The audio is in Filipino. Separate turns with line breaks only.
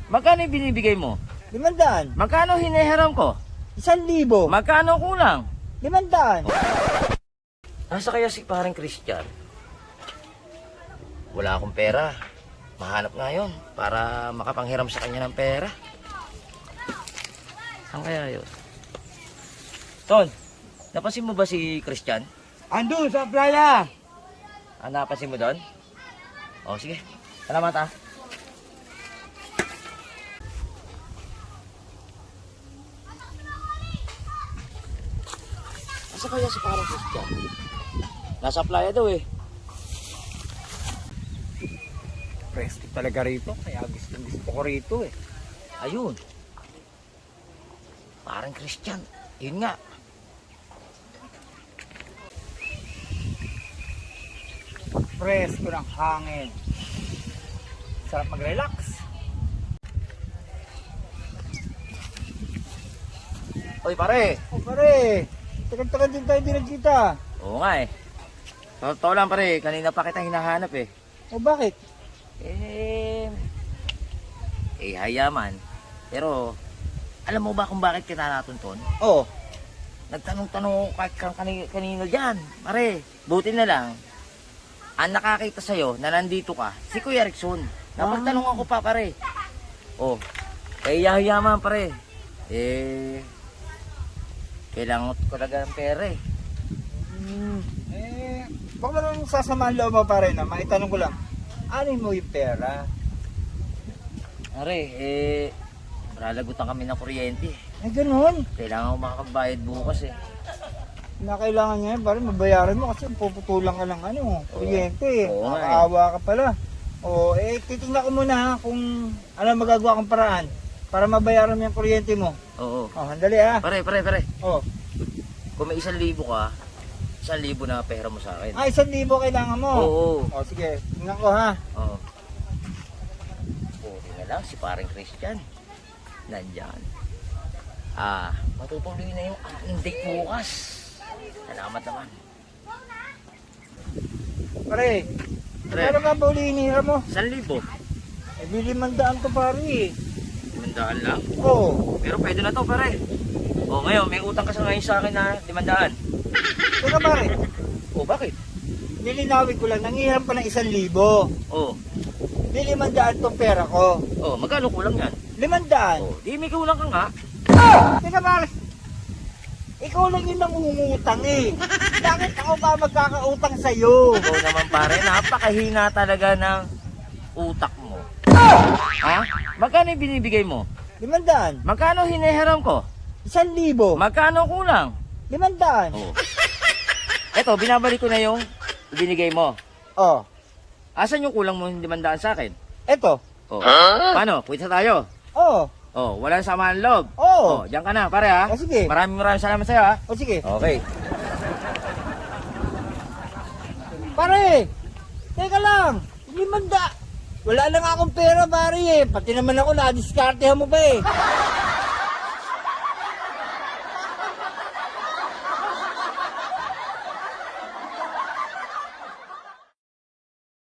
Magkano yung binibigay mo?
500.
Magkano hinihiram ko?
1,000.
Magkano kulang?
500.
Nasa kaya si parang Christian? Wala akong pera. Mahanap nga yun para makapanghiram sa kanya ng pera. Saan kaya yun? Ton, napansin mo ba si Christian?
Andun sa playa.
Ah, napansin mo doon? O, sige. Salamat ah. Nasa kaya si parang Christian? Nasa playa daw eh.
Presto talaga rito. Kaya gusto ko rito eh.
Ayun. Parang Christian. Yun nga.
Presko ng hangin. Sarap mag-relax.
Oy pare.
O pare, tagal-tagal din tayo di nagkita.
Oo nga eh. Totoo lang pare, kanina pa kita hinahanap eh.
O bakit?
Hayaman. Pero, alam mo ba kung bakit kita natunton?
Oh,
Nagtanong-tanong kahit kanino dyan. Pare, buti na lang. Ang nakakita sa'yo na nandito ka, si Kuya Rickson. Napagtanong ako pa pare. Oh, hayaman pare. Kailangan ko talaga ng pera eh.
baka mo nang sasamahan loob mo pare na maitanong ko lang. Ano mo yung pera?
Pare, malalagutan kami ng kuryente.
Ay ganun.
Kailangan ko makakagbayad bukas eh.
Kailangan niya yun, pare mabayaran mo kasi puputulan ka ng kuryente.
Oo nga eh.
Nakakaawa ka pala. O, titingnan ko muna ha kung ano magagawa kong paraan para mabayaran mo yung kuryente mo.
Oo.
O, handali ha.
Pare.
O,
Kung may 1,000 ka, 1,000 na pera mo sa akin.
1,000 kailangan mo.
Oo.
O, sige, tingnan ko ha.
Oo. Buti na lang si parang Christian. Nandyan. Matutuloy na yung aking date bukas. Salamat naman.
Pare, ano ka ba uli hinihira mo?
1,000.
Bili mandaan to pare.
500 lang.
Oo.
Pero pwede na to pare. O ngayon, may utang ka sa ngayon sa akin na 500.
Teka pare,
O bakit?
nilinawin ko lang, nangihiram pa ng 1,000.
O.
Bili mandaan tong pera ko.
O, magkano kulang yan?
500.
O, di may kulang ka nga.
Teka pare, ikaw lang yung nangungutang eh. Bakit ako ba magkakautang sa'yo?
Ikaw naman pare, napakahina talaga ng utak mo. Ha? Magkano yung binibigay mo?
500.
Magkano hinihiram ko?
1,000.
Magkano kulang?
500.
Oh. Eto, binabalik ko na yung binigay mo.
Oh,
Asan yung kulang mo hindi mandaan sa akin?
eto.
Oh. Paano? Kwita tayo.
Oh,
Oh, walang samahan loob.
oh.
Diyan ka na, pare ha.
Oh, sige.
Maraming salamat sa'yo ha.
O sige.
Okay.
Pare, teka lang. 500. Wala na nga akong pera pare eh. Pati naman ako na-discartehan mo ba eh.